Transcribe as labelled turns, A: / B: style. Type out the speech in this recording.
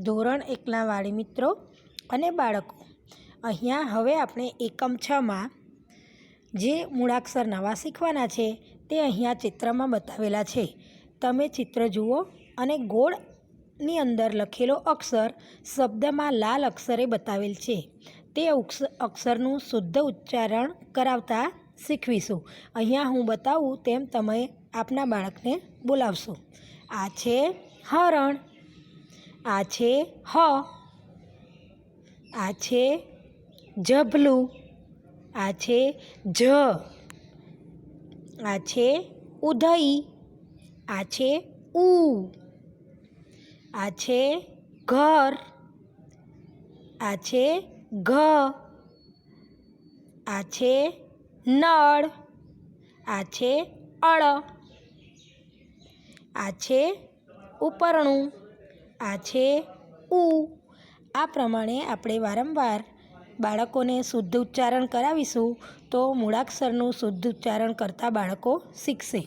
A: ધોરણ એકના વાલી મિત્રો અને બાળકો, અહીંયા હવે આપણે એકમ 6માં જે મૂળાક્ષર નવા શીખવાના છે તે અહીંયા ચિત્રમાં બતાવેલા છે. તમે ચિત્ર જુઓ અને ગોળની અંદર લખેલો અક્ષર શબ્દમાં લાલ અક્ષરે બતાવેલ છે. તે અક્ષરનું શુદ્ધ ઉચ્ચારણ કરાવતા શીખવીશું. અહીંયા હું બતાવું તેમ તમે આપના બાળકને બોલાવશો. આ છે હરણ, આ છે હ, આ છે ઝબલું, આ છે જ, આ છે ઉધઈ, આ છે ઉ, આ છે ઘર, આ છે ઘ, આ છે નળ, આ છે અળ, આ છે ઉપરણું, આ છે ઉ. આ પ્રમાણે આપણે વારંવાર બાળકોને શુદ્ધ ઉચ્ચારણ કરાવીશું તો મૂળાક્ષરનું શુદ્ધ ઉચ્ચારણ કરતા બાળકો શીખશે.